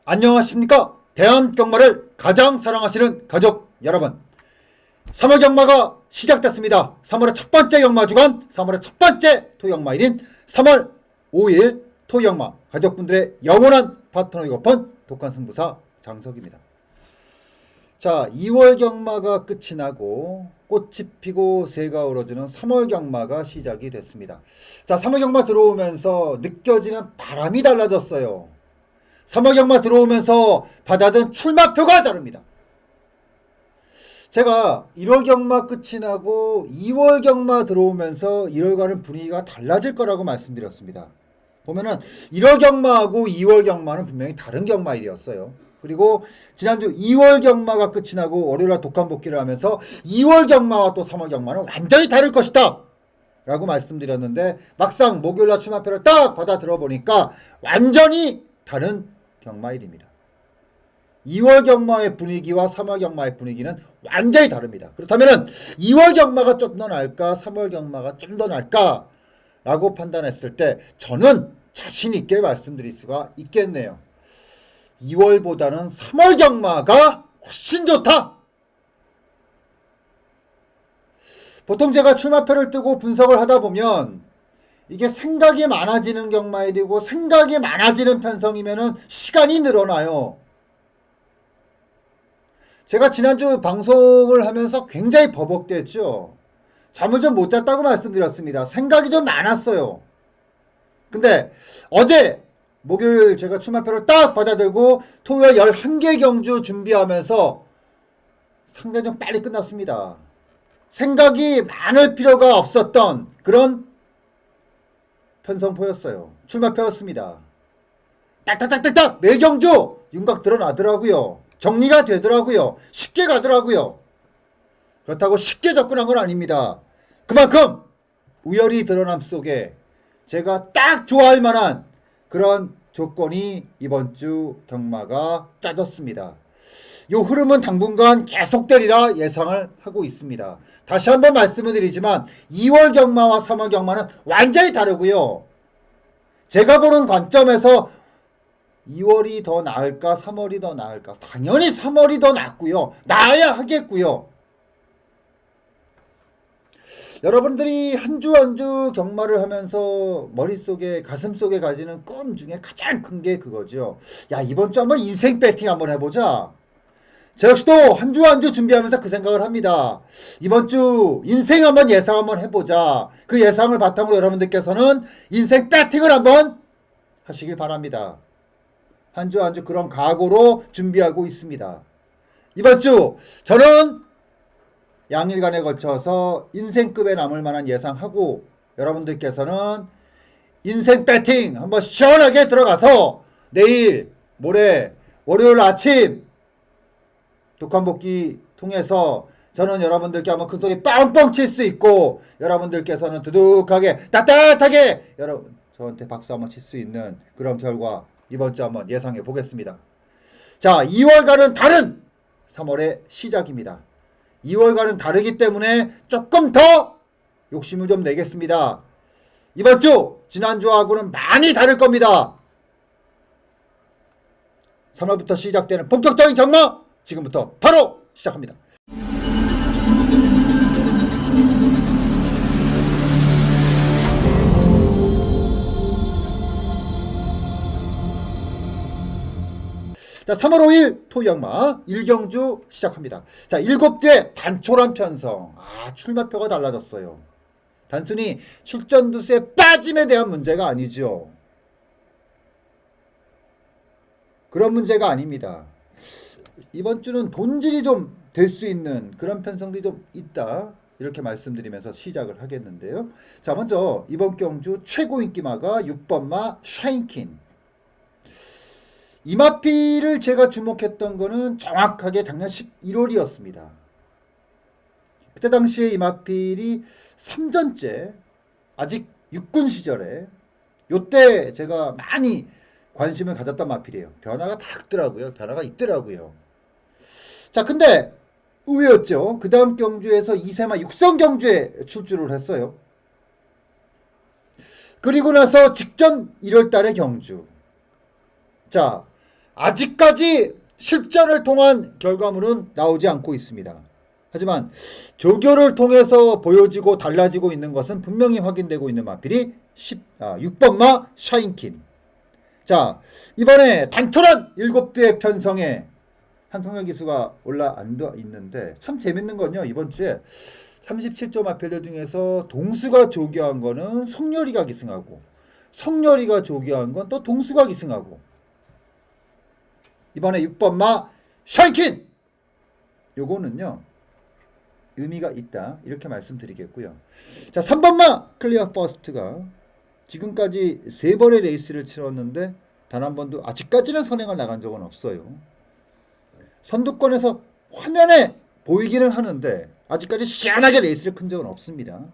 안녕하십니까? 대한경마를 가장 사랑하시는 가족 여러분, 3월 경마가 시작됐습니다. 3월의 첫 번째 경마 주간, 3월의 첫 번째 토경마일인 3월 5일 토경마 가족분들의 영원한 파트너이고픈 독한승부사 장석입니다. 자, 2월 경마가 끝이 나고 꽃이 피고 새가 울어주는 3월 경마가 시작이 됐습니다. 자, 3월 경마 들어오면서 느껴지는 바람이 달라졌어요. 3월 경마 들어오면서 받아든 출마표가 다릅니다. 제가 1월 경마 끝이 나고 2월 경마 들어오면서 1월과는 분위기가 달라질 거라고 말씀드렸습니다. 보면은 1월 경마하고 2월 경마는 분명히 다른 경마일이었어요. 그리고 지난주 2월 경마가 끝이 나고 월요일날 독한 복귀를 하면서 2월 경마와 또 3월 경마는 완전히 다를 것이다 라고 말씀드렸는데, 막상 목요일날 출마표를 딱 받아 들어보니까 완전히 다른 경마일입니다. 2월 경마의 분위기와 3월 경마의 분위기는 완전히 다릅니다. 그렇다면 2월 경마가 좀 더 나을까, 3월 경마가 좀 더 나을까 라고 판단했을 때 저는 자신 있게 말씀드릴 수가 있겠네요. 2월보다는 3월 경마가 훨씬 좋다. 보통 제가 출마표를 뜨고 분석을 하다 보면 이게 생각이 많아지는 경마일이고 생각이 많아지는 편성이면은 시간이 늘어나요. 제가 지난주 방송을 하면서 굉장히 버벅댔죠. 잠을 좀 못 잤다고 말씀드렸습니다. 생각이 좀 많았어요. 근데 어제 목요일 제가 출마표를 딱 받아들고 토요일 11개 경주 준비하면서 상당히 좀 빨리 끝났습니다. 생각이 많을 필요가 없었던 그런 편성포였어요. 출마표였습니다. 딱딱딱딱딱 매 경주 윤곽 드러나더라고요. 정리가 되더라고요. 쉽게 가더라고요. 그렇다고 쉽게 접근한 건 아닙니다. 그만큼 우열이 드러남 속에 제가 딱 좋아할 만한 그런 조건이 이번 주 경마가 짜졌습니다. 요 흐름은 당분간 계속되리라 예상을 하고 있습니다. 다시 한번 말씀을 드리지만 2월 경마와 3월 경마는 완전히 다르고요. 제가 보는 관점에서 2월이 더 나을까 3월이 더 나을까, 당연히 3월이 더 낫고요. 나아야 하겠고요. 여러분들이 한 주 한 주 경마를 하면서 머릿속에 가슴속에 가지는 꿈 중에 가장 큰 게 그거죠. 야, 이번 주 한번 인생 배팅 한번 해보자. 저 역시도 한 주 한 주 준비하면서 그 생각을 합니다. 이번 주 인생 한번 예상 한번 해보자. 그 예상을 바탕으로 여러분들께서는 인생 배팅을 한번 하시길 바랍니다. 한 주 한 주 그런 각오로 준비하고 있습니다. 이번 주 저는 양일간에 걸쳐서 인생급에 남을 만한 예상하고, 여러분들께서는 인생 배팅 한번 시원하게 들어가서 내일 모레 월요일 아침 독한복귀 통해서 저는 여러분들께 한번 큰 소리 뻥뻥 칠 수 있고, 여러분들께서는 두둑하게 따뜻하게 여러분 저한테 박수 한번 칠 수 있는 그런 결과 이번 주 한번 예상해 보겠습니다. 자, 2월과는 다른 3월의 시작입니다. 2월과는 다르기 때문에 조금 더 욕심을 좀 내겠습니다. 이번 주 지난주하고는 많이 다를 겁니다. 3월부터 시작되는 본격적인 경마 지금부터 바로 시작합니다. 자, 3월 5일 토경마 1경주 시작합니다. 자, 7대 단촐한 편성. 출마표가 달라졌어요. 단순히 출전두수의 빠짐에 대한 문제가 아니죠. 그런 문제가 아닙니다. 이번 주는 본질이 좀 될 수 있는 그런 편성들이 좀 있다, 이렇게 말씀드리면서 시작을 하겠는데요. 자, 먼저 이번 경주 최고 인기마가 6번마 샤인킨. 이 마필을 제가 주목했던 거는 정확하게 작년 11월이었습니다. 그때 당시에 이 마필이 3전째 아직 육군 시절에 요때 제가 많이 관심을 가졌던 마필이에요. 변화가 밝더라고요. 변화가 있더라고요. 자, 근데 의외였죠. 그 다음 경주에서 2세마 육성 경주에 출주를 했어요. 그리고 나서 직전 1월달에 경주. 자, 아직까지 실전을 통한 결과물은 나오지 않고 있습니다. 하지만 조교를 통해서 보여지고 달라지고 있는 것은 분명히 확인되고 있는 마필이 6번마 샤인킨. 자, 이번에 단촐한 7대의 편성에 한성열 기수가 올라앉아 있는데 참 재밌는 건요. 이번 주에 37조 마필들 중에서 동수가 조교한 거는 성렬이가 기승하고 성렬이가 조교한 건 또 동수가 기승하고 이번에 6번마 샤인킨! 요거는요. 의미가 있다. 이렇게 말씀드리겠고요. 자, 3번마 클리어 퍼스트가 지금까지 3번의 레이스를 치렀는데 단 한 번도 아직까지는 선행을 나간 적은 없어요. 선두권에서 화면에 보이기는 하는데 아직까지 시원하게 레이스를 큰 적은 없습니다.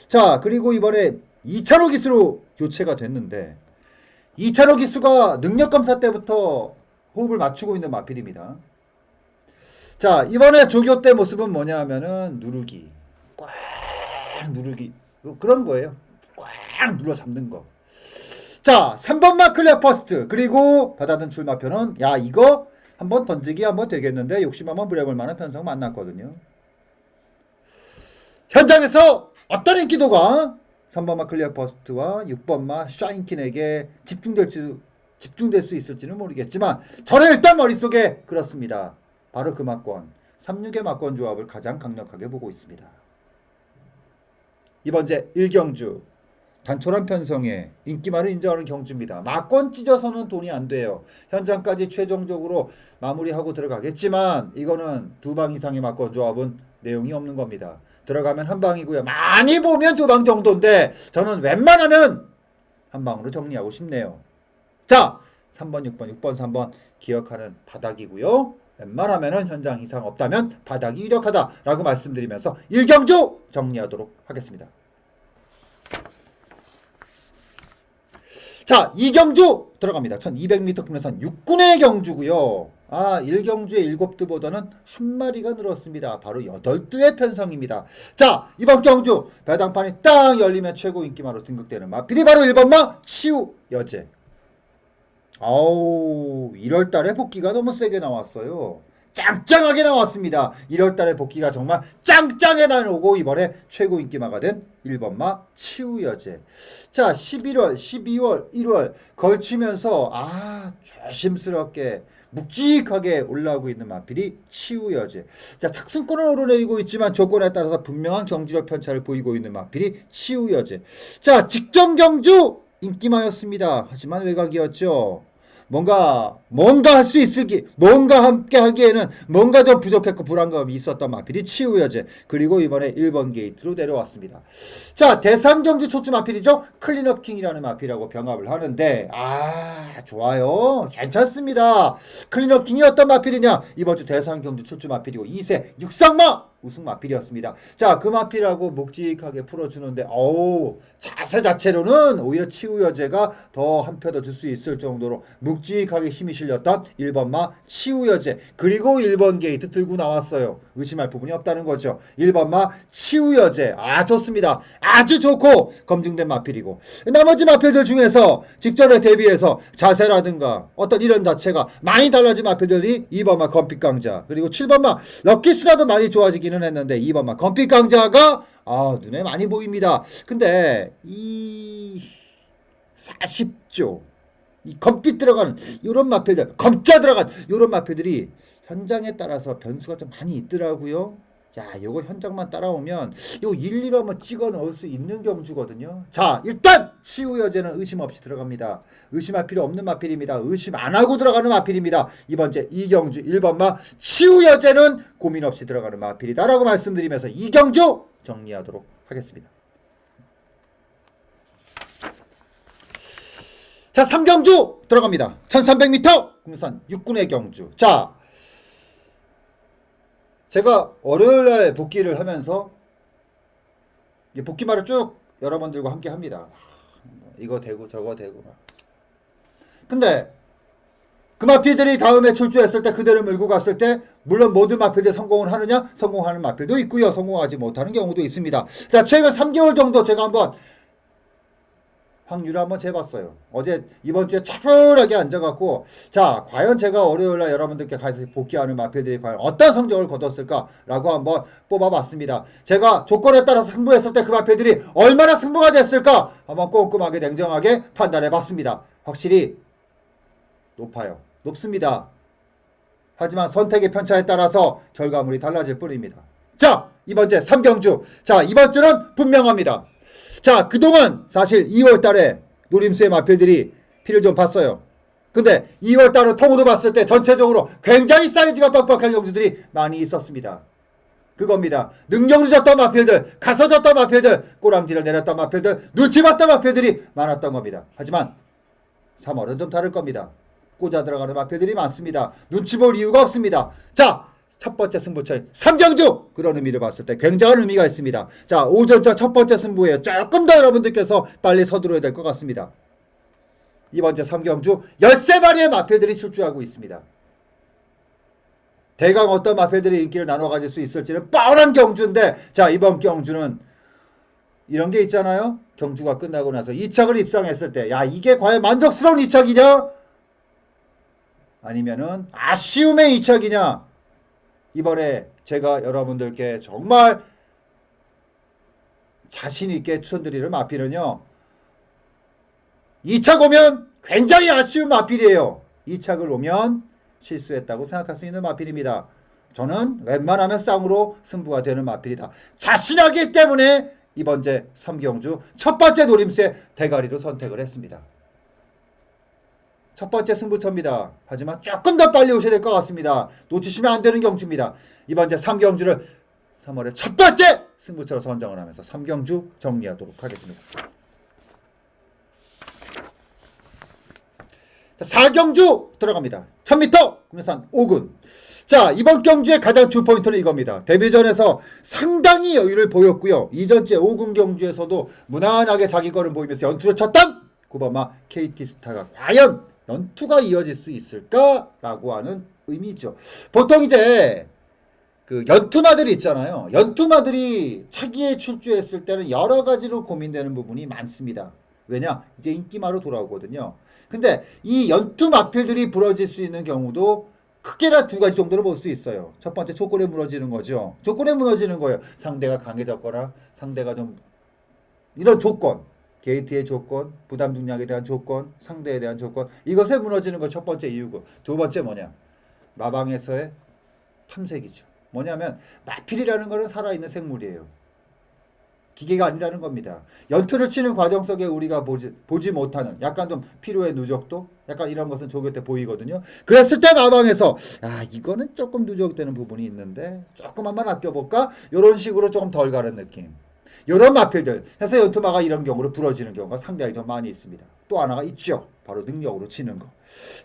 자, 그리고 이번에 2차로 기수로 교체가 됐는데 2차로 기수가 능력검사 때부터 호흡을 맞추고 있는 마필입니다. 자, 이번에 조교 때 모습은 뭐냐 하면은 누르기. 꽉 누르기. 그런 거예요. 꽉 눌러 잡는 거. 자, 3번마 클리어 퍼스트. 그리고 받아든 출마표는 야, 이거 한번 던지기 한번 되겠는데 욕심 한번 부려볼 만한 편성 만났거든요. 현장에서 어떤 인기도가 3번마 클리어 퍼스트와 6번마 샤인킨에게 집중될 수 있을지는 모르겠지만 저는 일단 머릿속에 그렇습니다. 바로 그 막권 36의 막권 조합을 가장 강력하게 보고 있습니다. 이번 제 1경주 단촐한 편성에 인기말을 인정하는 경주입니다. 막권 찢어서는 돈이 안 돼요. 현장까지 최종적으로 마무리하고 들어가겠지만 이거는 2방 이상의 막권 조합은 내용이 없는 겁니다. 들어가면 한 방이고요. 많이 보면 2방 정도인데 저는 웬만하면 한 방으로 정리하고 싶네요. 자, 3번, 6번, 6번, 3번 기억하는 바닥이고요. 웬만하면 현장 이상 없다면 바닥이 유력하다라고 말씀드리면서 1경주 정리하도록 하겠습니다. 자, 2경주 들어갑니다. 1200m 국내선 6군의 경주고요. 1경주의 7두보다는 한 마리가 늘었습니다. 바로 8두의 편성입니다. 자, 이번 경주 배당판이 딱 열리면 최고 인기마로 등극되는 마필이 바로 1번마 치우 여제. 1월달에 복귀가 너무 세게 나왔어요. 짱짱하게 나왔습니다. 1월달에 복귀가 정말 짱짱하게 나오고 이번에 최고 인기마가 된 1번마 치우여제. 자, 11월, 12월, 1월 걸치면서 조심스럽게 묵직하게 올라오고 있는 마필이 치우여제. 자, 착순권을 오르내리고 있지만 조건에 따라서 분명한 경주력 편차를 보이고 있는 마필이 치우여제. 자, 직전 경주 인기마였습니다. 하지만 외곽이었죠. 뭔가 할 수 있을기, 뭔가 함께 하기에는 뭔가 좀 부족했고 불안감이 있었던 마필이 치우여제. 그리고 이번에 1번 게이트로 내려왔습니다. 자, 대상경주 초점 마필이죠. 클린업 킹이라는 마필이라고 병합을 하는데 좋아요. 괜찮습니다. 클린업 킹이 어떤 마필이냐? 이번 주 대상경주 초점 마필이고 2세 육상마 우승 마필이었습니다. 자, 그 마필하고 묵직하게 풀어주는데 자세 자체로는 오히려 치우여제가 더 한 표 더 줄 수 있을 정도로 묵직하게 힘이 실렸던 1번마 치우여제. 그리고 1번 게이트 들고 나왔어요. 의심할 부분이 없다는 거죠. 1번마 치우여제. 좋습니다. 아주 좋고 검증된 마필이고 나머지 마필들 중에서 직전에 대비해서 자세라든가 어떤 이런 자체가 많이 달라진 마필들이 2번마 검빛강자 그리고 7번마 럭키스라도 많이 좋아지기는 했는데 2번마 검빛강자가 눈에 많이 보입니다. 근데 이 40조 이 검빛 들어가는 요런 마필들, 검자 들어간 요런 마필들이 현장에 따라서 변수가 좀 많이 있더라고요. 자, 요거 현장만 따라오면 요 일리로 한번 찍어 넣을 수 있는 경주거든요. 자, 일단 치우여제는 의심 없이 들어갑니다. 의심할 필요 없는 마필입니다. 의심 안 하고 들어가는 마필입니다. 이번 제 2경주 1번마 치우여제는 고민 없이 들어가는 마필이다라고 말씀드리면서 2경주 정리하도록 하겠습니다. 자, 3경주 들어갑니다. 1300m 국내선 6군의 경주. 자, 제가 월요일날 복귀를 하면서 복귀말을 쭉 여러분들과 함께 합니다. 이거 되고 저거 되고 막. 근데 그 마필들이 다음에 출주했을 때 그대로 밀고 갔을 때 물론 모든 마필들이 성공을 하느냐? 성공하는 마필도 있고요. 성공하지 못하는 경우도 있습니다. 자, 최근 3개월 정도 제가 한번 확률을 한번 재봤어요. 어제 이번 주에 차분하게 앉아갖고 자 과연 제가 월요일날 여러분들께 가서 복귀하는 마표들이 과연 어떤 성적을 거뒀을까라고 한번 뽑아봤습니다. 제가 조건에 따라서 승부했을 때 그 마표들이 얼마나 승부가 됐을까 한번 꼼꼼하게 냉정하게 판단해봤습니다. 확실히 높아요. 높습니다. 하지만 선택의 편차에 따라서 결과물이 달라질 뿐입니다. 자 이번 주 3경주. 자 이번 주는 분명합니다. 자 그동안 사실 2월달에 노림수의 마표들이 피를 좀 봤어요. 근데 2월달은 통으로 봤을 때 전체적으로 굉장히 사이즈가 빡빡한 경주들이 많이 있었습니다. 그겁니다. 능력으로 졌던 마표들, 가서 졌던 마표들, 꼬랑지를 내렸던 마표들, 눈치 봤던 마표들이 많았던 겁니다. 하지만 3월은 좀 다를 겁니다. 꽂아 들어가는 마표들이 많습니다. 눈치 볼 이유가 없습니다. 자 첫 번째 승부처인 3경주 그런 의미를 봤을 때 굉장한 의미가 있습니다. 자 오전차 첫 번째 승부에 조금 더 여러분들께서 빨리 서두르야 될 것 같습니다. 이번 주 3경주 13마리의 마표들이 출주하고 있습니다. 대강 어떤 마표들이 인기를 나눠 가질 수 있을지는 뻔한 경주인데 자 이번 경주는 이런 게 있잖아요. 경주가 끝나고 나서 2착을 입상했을 때 야 이게 과연 만족스러운 2착이냐 아니면은 아쉬움의 2착이냐. 이번에 제가 여러분들께 정말 자신있게 추천드리는 마필은요 2착 오면 굉장히 아쉬운 마필이에요. 2착을 오면 실수했다고 생각할 수 있는 마필입니다. 저는 웬만하면 쌍으로 승부가 되는 마필이다 자신하기 때문에 이번 제 3경주 첫 번째 노림수의 대가리로 선택을 했습니다. 첫 번째 승부처입니다. 하지만 조금 더 빨리 오셔야 될 것 같습니다. 놓치시면 안 되는 경주입니다. 이번 제 3경주를 3월의 첫 번째 승부처로 선정을 하면서 3경주 정리하도록 하겠습니다. 4경주 들어갑니다. 1000m 국내산 5군. 자 이번 경주의 가장 주포인트는 이겁니다. 데뷔전에서 상당히 여유를 보였고요. 이전째 5군 경주에서도 무난하게 자기 거를 보이면서 연투를 쳤던 9번마 KT스타가 과연 연투가 이어질 수 있을까라고 하는 의미죠. 보통 이제 그 연투마들이 있잖아요. 연투마들이 차기에 출주했을 때는 여러 가지로 고민되는 부분이 많습니다. 왜냐? 이제 인기마로 돌아오거든요. 근데 이 연투 마필들이 부러질 수 있는 경우도 크게나 두 가지 정도로 볼 수 있어요. 첫 번째 조건에 무너지는 거죠. 조건에 무너지는 거예요. 상대가 강해졌거나 상대가 좀 이런 조건. 게이트의 조건, 부담 중량에 대한 조건, 상대에 대한 조건 이것에 무너지는 거 첫 번째 이유고 두 번째 뭐냐 마방에서의 탐색이죠. 뭐냐면 마필이라는 것은 살아있는 생물이에요. 기계가 아니라는 겁니다. 연투를 치는 과정 속에 우리가 보지 못하는 약간 좀 피로의 누적도 약간 이런 것은 조교 때 보이거든요. 그랬을 때 마방에서 이거는 조금 누적되는 부분이 있는데 조금만 아껴볼까 이런 식으로 조금 덜 가는 느낌. 이런 마필들 해서 연투마가 이런 경우로 부러지는 경우가 상당히 좀 많이 있습니다. 또 하나가 있죠. 바로 능력으로 치는 거.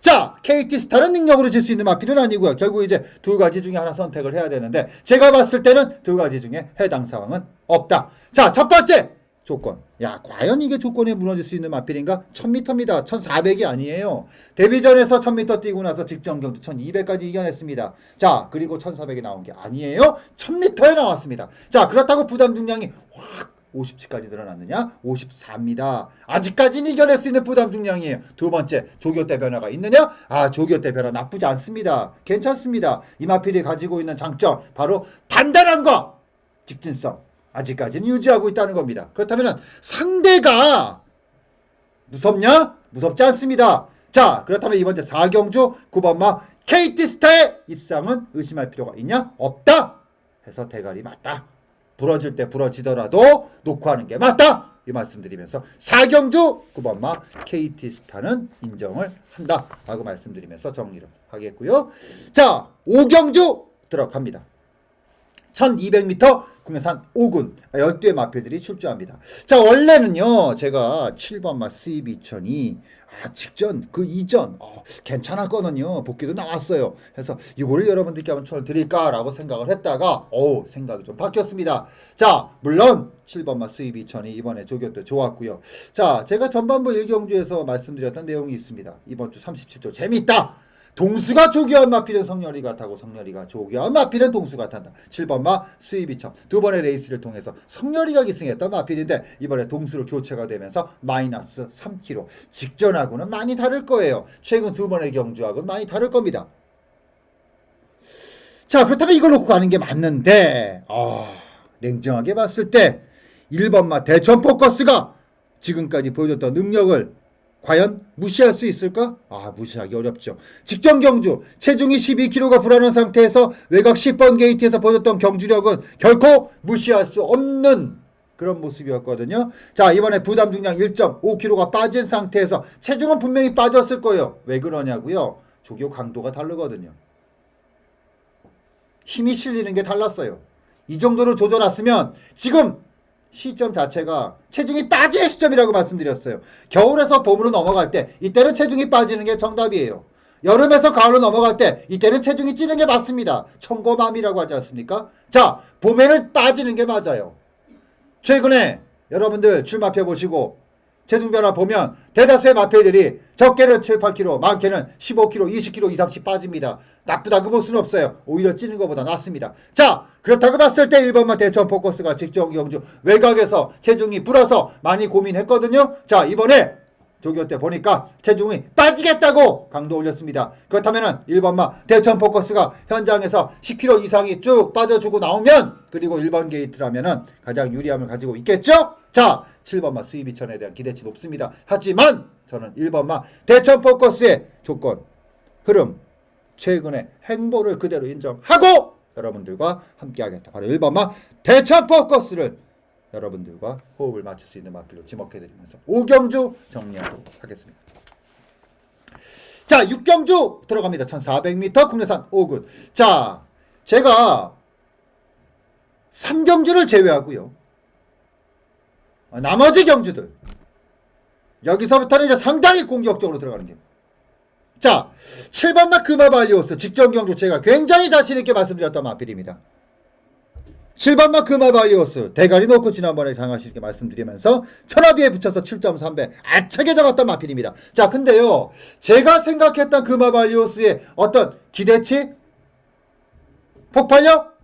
자, KT스타는 능력으로 칠 수 있는 마필은 아니고요. 결국 이제 두 가지 중에 하나 선택을 해야 되는데 제가 봤을 때는 두 가지 중에 해당 상황은 없다. 자, 첫 번째 조건. 야, 과연 이게 조건에 무너질 수 있는 마필인가? 1000m입니다. 1400이 아니에요. 데뷔전에서 1000m 뛰고 나서 직전 경주 1200까지 이겨냈습니다. 자, 그리고 1400이 나온 게 아니에요. 1000m에 나왔습니다. 자, 그렇다고 부담 중량이 확 57까지 늘어났느냐? 54입니다. 아직까지는 이겨낼 수 있는 부담 중량이에요. 두 번째, 조교 때 변화가 있느냐? 조교 때 변화 나쁘지 않습니다. 괜찮습니다. 이 마필이 가지고 있는 장점, 바로 단단함과 직진성. 아직까지는 유지하고 있다는 겁니다. 그렇다면 상대가 무섭냐? 무섭지 않습니다. 자, 그렇다면 이번 주 4경주 9번마 KT스타의 입상은 의심할 필요가 있냐? 없다. 해서 대가리 맞다. 부러질 때 부러지더라도 놓고 하는 게 맞다. 이 말씀드리면서 4경주 9번마 KT스타는 인정을 한다. 라고 말씀드리면서 정리를 하겠고요. 자, 5경주 들어갑니다. 1200m 국내산 5군 12의 마표들이 출주합니다. 자, 원래는요 제가 7번마 수입 2000이 직전 그 이전 괜찮았거든요. 복귀도 나왔어요. 그래서 이거를 여러분들께 한번 추천을 드릴까 라고 생각을 했다가 생각이 좀 바뀌었습니다. 자, 물론 7번마 수입 2000이 이번에 조교 때 좋았고요. 자, 제가 전반부 1경주에서 말씀드렸던 내용이 있습니다. 이번 주 37조 재밌다. 동수가 조기환 마필은 성렬이가 타고 성렬이가 조기환 마필은 동수가 탄다. 7번 마 수입이청. 두 번의 레이스를 통해서 성렬이가 기승했던 마필인데 이번에 동수로 교체가 되면서 마이너스 3kg. 직전하고는 많이 다를 거예요. 최근 두 번의 경주하고는 많이 다를 겁니다. 자, 그렇다면 이걸 놓고 가는 게 맞는데 냉정하게 봤을 때 1번 마 대천 포커스가 지금까지 보여줬던 능력을 과연 무시할 수 있을까? 무시하기 어렵죠. 직전 경주 체중이 12kg가 불안한 상태에서 외곽 10번 게이트에서 보여줬던 경주력은 결코 무시할 수 없는 그런 모습이었거든요. 자, 이번에 부담 중량 1.5kg가 빠진 상태에서 체중은 분명히 빠졌을 거예요. 왜 그러냐고요? 조교 강도가 다르거든요. 힘이 실리는 게 달랐어요. 이 정도로 조져놨으면 지금 시점 자체가 체중이 빠질 시점이라고 말씀드렸어요. 겨울에서 봄으로 넘어갈 때 이때는 체중이 빠지는 게 정답이에요. 여름에서 가을로 넘어갈 때 이때는 체중이 찌는 게 맞습니다. 청고맘이라고 하지 않습니까? 자, 봄에는 빠지는 게 맞아요. 최근에 여러분들 출마표 보시고 체중 변화 보면 대다수의 마패들이 적게는 7, 8kg, 많게는 15kg, 20kg 이상씩 빠집니다. 나쁘다고 볼 수는 없어요. 오히려 찌는 것보다 낫습니다. 자, 그렇다고 봤을 때 1번만 대천 포커스가 직전 경주 외곽에서 체중이 불어서 많이 고민했거든요. 자, 이번에 조교 때 보니까 체중이 빠지겠다고 강도 올렸습니다. 그렇다면은 1번마 대천 포커스가 현장에서 10kg 이상이 쭉 빠져주고 나오면 그리고 1번 게이트라면은 가장 유리함을 가지고 있겠죠? 자, 7번마 수입이천에 대한 기대치 높습니다. 하지만 저는 1번마 대천 포커스의 조건, 흐름, 최근의 행보를 그대로 인정하고 여러분들과 함께하겠다. 바로 1번마 대천 포커스를 여러분들과 호흡을 맞출 수 있는 마필로 지목해드리면서 5경주 정리하도록 하겠습니다. 자, 6경주 들어갑니다. 1400m 국내산 5군. 자, 제가 3경주를 제외하고요. 나머지 경주들 여기서부터는 이제 상당히 공격적으로 들어가는 게. 자, 7번마 금화발리오스 직전 경주 제가 굉장히 자신있게 말씀드렸던 마필입니다. 7번마 금화발리오스 대가리 놓고 지난번에 장하시게 말씀드리면서 천하비에 붙여서 7.3배 알차게 잡았던 마필입니다. 자, 근데요, 제가 생각했던 금화발리오스의 어떤 기대치? 폭발력?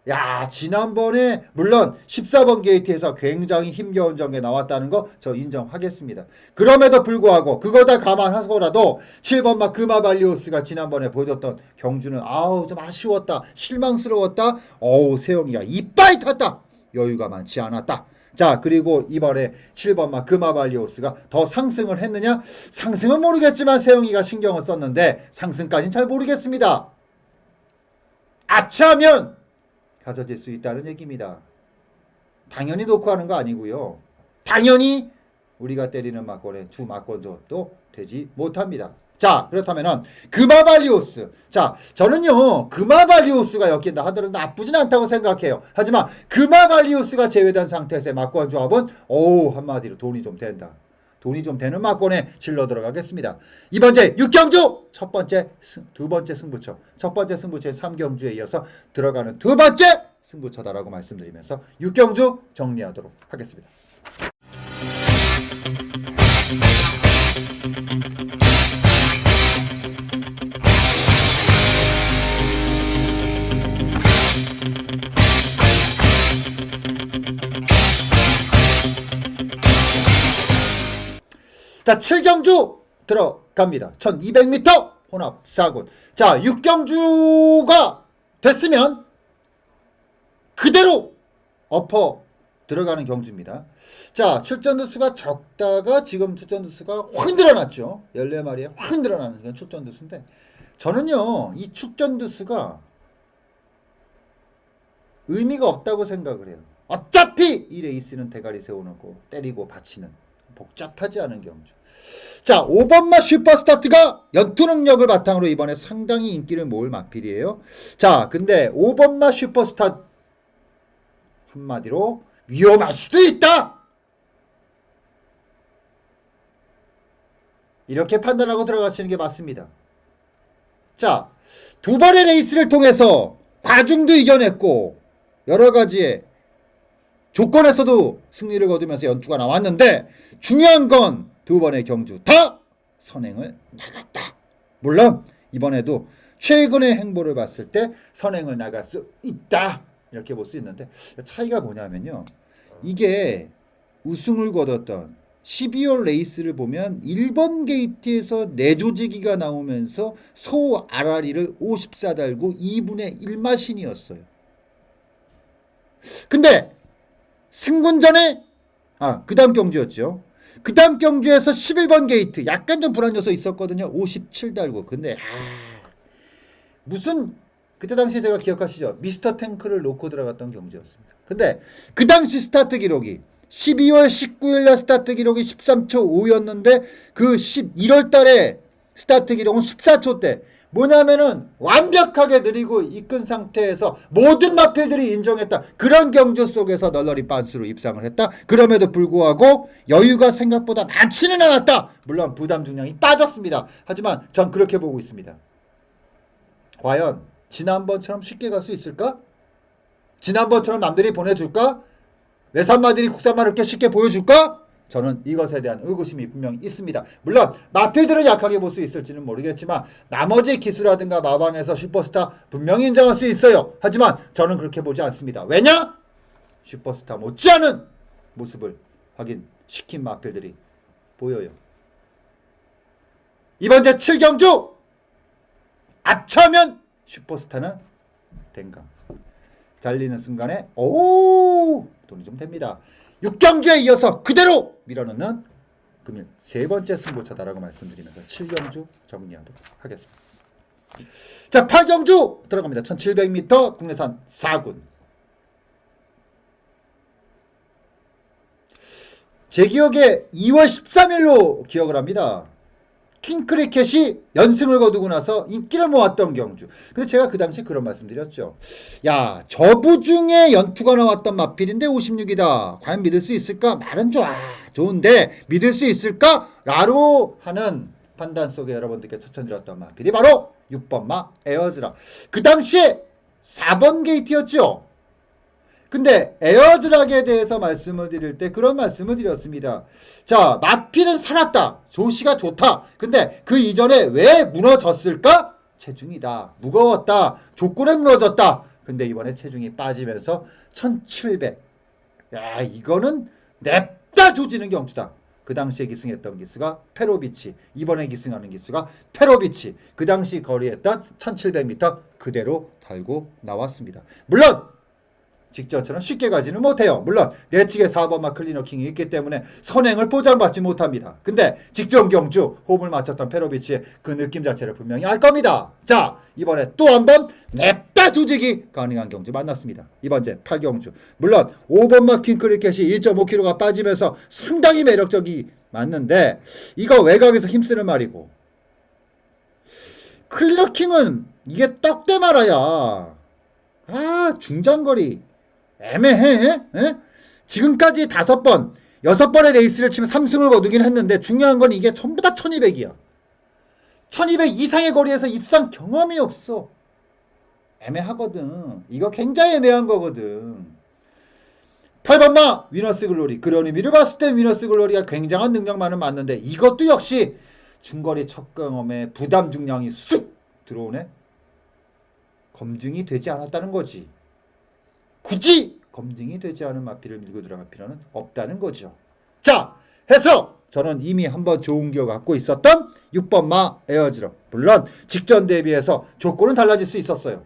야, 지난번에 물론 14번 게이트에서 굉장히 힘겨운 전개 나왔다는 거 저 인정하겠습니다. 그럼에도 불구하고 그거 다 감안하고라도 7번마 금화발리오스가 지난번에 보여줬던 경주는 좀 아쉬웠다, 실망스러웠다, 세영이가 이빨 탔다, 여유가 많지 않았다. 자, 그리고 이번에 7번마 금화발리오스가 더 상승을 했느냐? 상승은 모르겠지만 세영이가 신경을 썼는데 상승까지는 잘 모르겠습니다. 아차하면 가져질 수 있다는 얘기입니다. 당연히 놓고 하는 거 아니고요. 당연히 우리가 때리는 막권의 주 막권조도 되지 못합니다. 자, 그렇다면은 금화발리오스. 자, 저는요 금화발리오스가 엮인다 하더라도 나쁘진 않다고 생각해요. 하지만 금화발리오스가 제외된 상태에서의 막권 조합은 한마디로 돈이 좀 된다. 돈이 좀 되는 막권에 질러 들어가겠습니다. 이번째 6경주 두 번째 승부처. 첫 번째 승부처의 3경주에 이어서 들어가는 두 번째 승부처다라고 말씀드리면서 6경주 정리하도록 하겠습니다. 자, 7경주 들어갑니다. 1200m 혼합 4군. 자, 6경주가 됐으면 그대로 엎어 들어가는 경주입니다. 자, 출전두 수가 적다가 지금 출전두 수가 확 늘어났죠. 14마리에 확 늘어나는 출전두 수인데 저는요 이 출전두 수가 의미가 없다고 생각을 해요. 어차피 이 레이스는 대가리 세워놓고 때리고 받치는 복잡하지 않은 경주. 자, 5번마 슈퍼스타트가 연투 능력을 바탕으로 이번에 상당히 인기를 모을 마필이에요. 자, 근데 5번마 슈퍼스타 한마디로 위험할 수도 있다, 이렇게 판단하고 들어가시는 게 맞습니다. 자, 두 번의 레이스를 통해서 과중도 이겨냈고 여러 가지의 조건에서도 승리를 거두면서 연투가 나왔는데 중요한 건 두 번의 경주 다 선행을 나갔다. 물론 이번에도 최근의 행보를 봤을 때 선행을 나갈 수 있다. 이렇게 볼 수 있는데 차이가 뭐냐면요. 이게 우승을 거뒀던 12월 레이스를 보면 1번 게이트에서 내조지기가 나오면서 소 아라리를 54 달고 2분의 1 마신이었어요. 근데 승분 전에 그 다음 경주였죠. 그 다음 경주에서 11번 게이트 약간 좀 불안 요소 있었거든요. 57 달고. 근데 무슨 그때 당시 제가 기억하시죠? 미스터 탱크를 놓고 들어갔던 경주였습니다. 근데 그 당시 스타트 기록이 12월 19일 날 스타트 기록이 13초 5였는데 그 11월 달에 스타트 기록은 14초 대. 뭐냐면은 완벽하게 느리고 이끈 상태에서 모든 마필들이 인정했다. 그런 경주 속에서 널널이 빤스로 입상을 했다. 그럼에도 불구하고 여유가 생각보다 많지는 않았다. 물론 부담 중량이 빠졌습니다. 하지만 전 그렇게 보고 있습니다. 과연 지난번처럼 쉽게 갈 수 있을까? 지난번처럼 남들이 보내줄까? 외산마들이 국산마를 이렇게 쉽게 보여줄까? 저는 이것에 대한 의구심이 분명히 있습니다. 물론 마필들을 약하게 볼 수 있을지는 모르겠지만 나머지 기수라든가 마방에서 슈퍼스타 분명히 인정할 수 있어요. 하지만 저는 그렇게 보지 않습니다. 왜냐? 슈퍼스타 못지않은 모습을 확인시킨 마필들이 보여요. 이번 제7경주 압차면 슈퍼스타는 된가. 잘리는 순간에 돈이 좀 됩니다. 6경주에 이어서 그대로 밀어넣는 금일 세 번째 승부차다라고 말씀드리면서 7경주 정리하도록 하겠습니다. 자, 8경주 들어갑니다. 1700m 국내산 4군. 제 기억에 2월 13일로 기억을 합니다. 킹크리켓이 연승을 거두고 나서 인기를 모았던 경주. 근데 제가 그 당시에 그런 말씀 드렸죠. 야, 저부 중에 연투가 나왔던 마필인데 56이다. 과연 믿을 수 있을까? 말은 좋은데 믿을 수 있을까? 라로 하는 판단 속에 여러분들께 추천드렸던 마필이 바로 6번마 에어즈라. 그 당시에 4번 게이트였죠. 근데 에어즈락에 대해서 말씀을 드릴 때 그런 말씀을 드렸습니다. 자, 마필은 살았다. 조시가 좋다. 근데 그 이전에 왜 무너졌을까? 체중이다. 무거웠다. 조건에 무너졌다. 근데 이번에 체중이 빠지면서 1700. 야, 이거는 냅다 조지는 경주다. 그 당시에 기승했던 기수가 페로비치. 이번에 기승하는 기수가 페로비치. 그 당시 거리했던 1700m 그대로 달고 나왔습니다. 물론 직전처럼 쉽게 가지는 못해요. 물론 내 측에 4번마 클리너킹이 있기 때문에 선행을 보장받지 못합니다. 근데 직전 경주 호흡을 맞췄던 페로비치의 그 느낌 자체를 분명히 알 겁니다. 자, 이번에 또 한 번 냅다 조직이 가능한 경주 만났습니다. 이번 제 8경주. 물론 5번마 킹크리켓이 1.5kg가 빠지면서 상당히 매력적이 맞는데 이거 외곽에서 힘쓰는 말이고 클리너킹은 이게 떡대 말아야 중장거리 애매해. 에? 지금까지 5번, 6번의 레이스를 치면 3승을 거두긴 했는데 중요한 건 이게 전부 다 1200이야. 1200 이상의 거리에서 입상 경험이 없어. 애매하거든. 이거 굉장히 애매한 거거든. 8번마 위너스 글로리. 그런 의미를 봤을 때 위너스 글로리가 굉장한 능력만은 맞는데 이것도 역시 중거리 첫 경험에 부담 중량이 쑥 들어오네. 검증이 되지 않았다는 거지. 굳이 검증이 되지 않은 마필을 밀고 들어갈 필요는 없다는 거죠. 자, 해서 저는 이미 한번 좋은 기억 갖고 있었던 6번마 에어즈러. 물론 직전 대비해서 조건은 달라질 수 있었어요.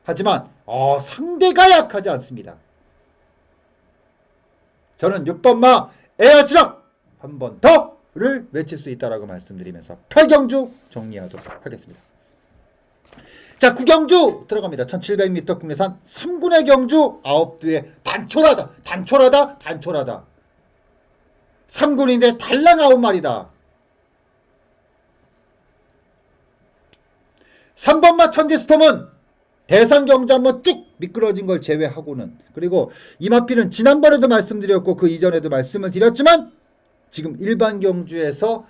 하지만 상대가 약하지 않습니다. 저는 6번마 에어즈러 한 번 더를 외칠 수 있다라고 말씀드리면서 8경주 정리하도록 하겠습니다. 자, 9경주 들어갑니다. 1700m 국내산 3군의 경주 9두에 단촐하다. 3군인데 달랑 9마리다. 3번마 천지스톰은 대상 경주 한번 쭉 미끄러진 걸 제외하고는, 그리고 이 마필은 지난번에도 말씀드렸고 그 이전에도 말씀을 드렸지만 지금 일반 경주에서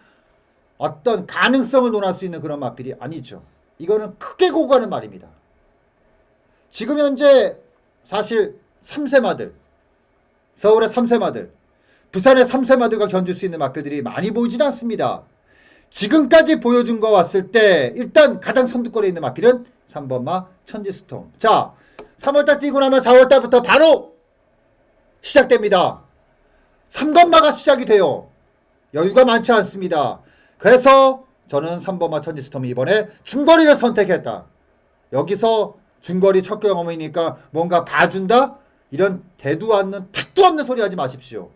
어떤 가능성을 논할 수 있는 그런 마필이 아니죠. 이거는 크게 고가는 말입니다. 지금 현재 사실 3세마들, 서울의 3세마들, 부산의 3세마들과 견줄 수 있는 마필들이 많이 보이진 않습니다. 지금까지 보여준 거 왔을 때 일단 가장 선두권에 있는 마필은 3번마 천지스톰. 자, 3월달 뛰고 나면 4월달부터 바로 시작됩니다. 3번마가 시작이 돼요. 여유가 많지 않습니다. 그래서 저는 3번마 천지스톰이 이번에 중거리를 선택했다. 여기서 중거리 첫 경험이니까 뭔가 봐준다? 이런 대도 않는 택도 없는 소리 하지 마십시오.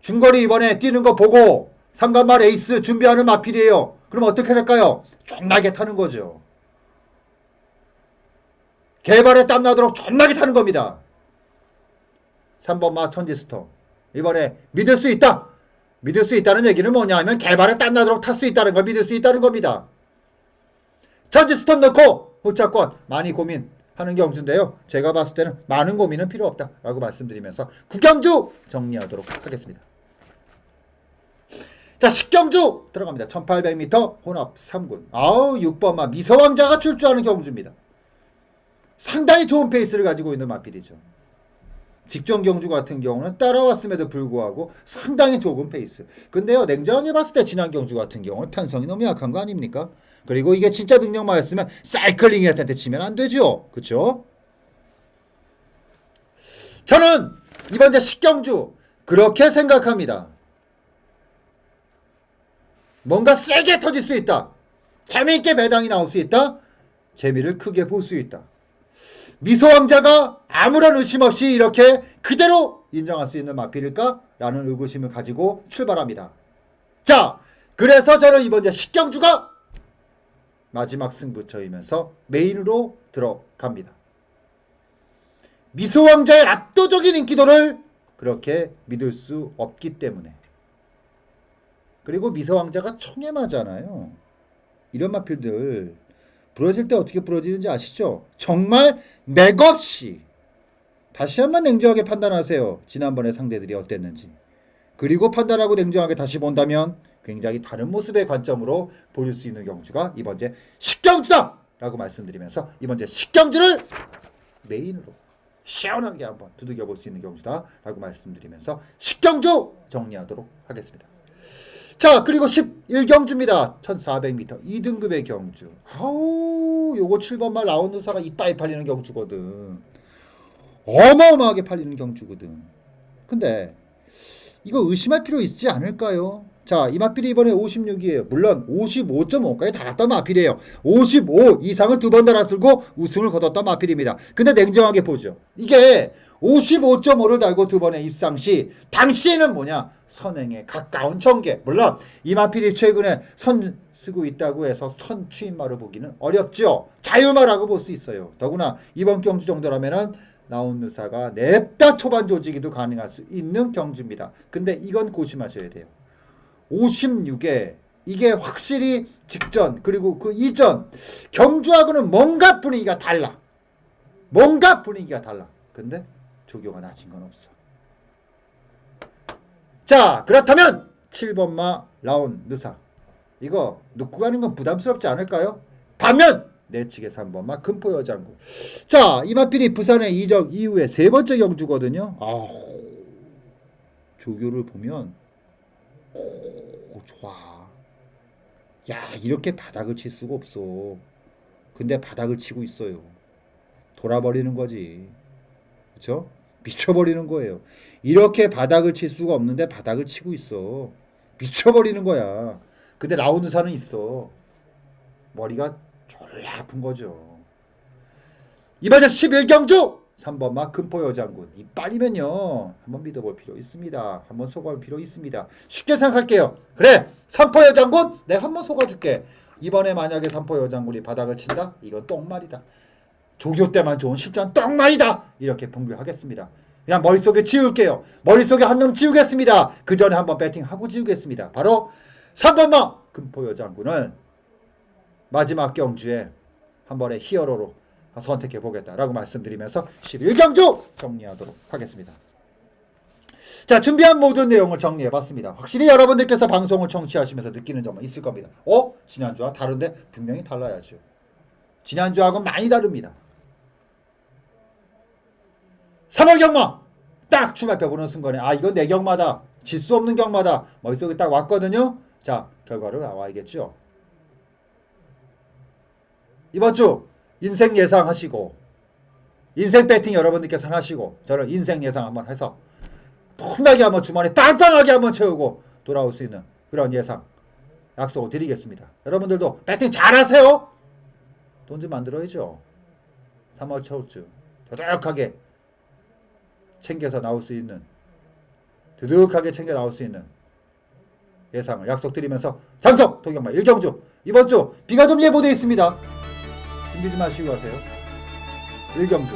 중거리 이번에 뛰는 거 보고 3번마 레이스 준비하는 마필이에요. 그럼 어떻게 될까요? 존나게 타는 거죠. 개발에 땀나도록 존나게 타는 겁니다. 3번마 천지스톰 이번에 믿을 수 있다. 믿을 수 있다는 얘기는 뭐냐 하면 개발에 땀나도록 탈 수 있다는 걸 믿을 수 있다는 겁니다. 천지스톰 넣고 후차권 많이 고민하는 경주인데요. 제가 봤을 때는 많은 고민은 필요 없다라고 말씀드리면서 9경주 정리하도록 하겠습니다. 자, 10경주 들어갑니다. 1800m 혼합 3군. 6번마 미서왕자가 출주하는 경주입니다. 상당히 좋은 페이스를 가지고 있는 마필이죠. 직전 경주 같은 경우는 따라왔음에도 불구하고 상당히 좋은 페이스. 근데요, 냉정하게 봤을 때 지난 경주 같은 경우는 편성이 너무 약한 거 아닙니까? 그리고 이게 진짜 능력마였으면 사이클링이한테 치면 안 되죠. 그쵸? 저는 이번 이제 10경주 그렇게 생각합니다. 뭔가 세게 터질 수 있다. 재미있게 배당이 나올 수 있다. 재미를 크게 볼 수 있다. 미소왕자가 아무런 의심 없이 이렇게 그대로 인정할 수 있는 마필일까? 라는 의구심을 가지고 출발합니다. 자, 그래서 저는 이번 이제 10경주가 마지막 승부처이면서 메인으로 들어갑니다. 미소왕자의 압도적인 인기도를 그렇게 믿을 수 없기 때문에. 그리고 미소왕자가 청해마잖아요. 이런 마필들 부러질 때 어떻게 부러지는지 아시죠? 정말 맥없이. 다시 한번 냉정하게 판단하세요. 지난번에 상대들이 어땠는지. 그리고 판단하고 냉정하게 다시 본다면 굉장히 다른 모습의 관점으로 볼 수 있는 경주가 이번 제 10경주다! 라고 말씀드리면서 이번 제 10경주를 메인으로 시원하게 한번 두들겨 볼 수 있는 경주다 라고 말씀드리면서 10경주 정리하도록 하겠습니다. 자, 그리고 11경주입니다. 1400m 2등급의 경주. 요거 7번말 라운드사가 이빠이 팔리는 경주거든. 어마어마하게 팔리는 경주거든. 근데 이거 의심할 필요 있지 않을까요? 자, 이 마필이 이번에 56이에요. 물론 55.5까지 달았던 마필이에요. 55 이상을 두 번 달아들고 우승을 거뒀던 마필입니다. 근데 냉정하게 보죠. 이게 55.5를 달고 두 번의 입상 시 당시에는 뭐냐? 선행에 가까운 전개. 물론 이 마필이 최근에 선 쓰고 있다고 해서 선 추임마로 보기는 어렵죠. 자유마라고 볼 수 있어요. 더구나 이번 경주 정도라면은 라운드사가 냅다 초반 조지기도 가능할 수 있는 경주입니다. 근데 이건 고심하셔야 돼요. 56에 이게 확실히 직전 그리고 그 이전 경주하고는 뭔가 분위기가 달라. 뭔가 분위기가 달라. 근데 조교가 낮은 건 없어. 자, 그렇다면 7번마 라운드사 이거 놓고 가는 건 부담스럽지 않을까요? 반면 내 측의 3번마 금포여장군. 자, 이 마필이 부산의 이적 이후에 세 번째 경주거든요. 조교를 보면 좋아. 야, 이렇게 바닥을 칠 수가 없어. 근데 바닥을 치고 있어요. 돌아버리는 거지. 그쵸? 미쳐버리는 거예요. 이렇게 바닥을 칠 수가 없는데 바닥을 치고 있어. 미쳐버리는 거야. 근데 라운드사는 있어. 머리가 졸라 아픈 거죠. 이번에 11경주 3번마 금포여장군. 이빨이면요 한번 믿어볼 필요 있습니다. 한번 속아볼 필요 있습니다. 쉽게 생각할게요. 그래, 삼포여장군 내가 한번 속아줄게. 이번에 만약에 삼포여장군이 바닥을 친다? 이건 똥말이다. 조교 때만 좋은 실전 똥말이다. 이렇게 분류하겠습니다. 그냥 머릿속에 지울게요. 머릿속에 한 놈 지우겠습니다. 그 전에 한번 배팅하고 지우겠습니다. 바로 3번마 금포여장군을 마지막 경주에 한 번의 히어로로 선택해 보겠다라고 말씀드리면서 11경주 정리하도록 하겠습니다. 자, 준비한 모든 내용을 정리해 봤습니다. 확실히 여러분들께서 방송을 청취하시면서 느끼는 점은 있을 겁니다. 지난주와 다른데? 분명히 달라야죠. 지난주하고는 많이 다릅니다. 3월 경마 딱 출발표 보는 순간에 이건 내 경마다. 질 수 없는 경마다 머릿속에 딱 왔거든요. 자, 결과로 나와야겠죠. 이번 주 인생 예상하시고 인생 배팅 여러분들께서 하시고 저는 인생 예상 한번 해서 폼나게 한번 주머니 땅땅하게 한번 채우고 돌아올 수 있는 그런 예상 약속을 드리겠습니다. 여러분들도 배팅 잘하세요. 돈 좀 만들어야죠. 3월 초쯤 더덕하게 챙겨서 나올 수 있는 드득하게 챙겨 나올 수 있는 예상을 약속드리면서 장성 도경마 일경주 이번 주 비가 좀 예보되어 있습니다. 준비 좀 하시고 가세요. 일경주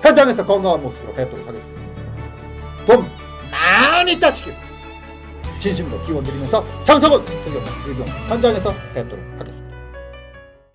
현장에서 건강한 모습으로 뵙도록 하겠습니다. 돈 많이 따시길 진심으로 기원 드리면서 장성은 도경마 일경 현장에서 뵙도록 하겠습니다.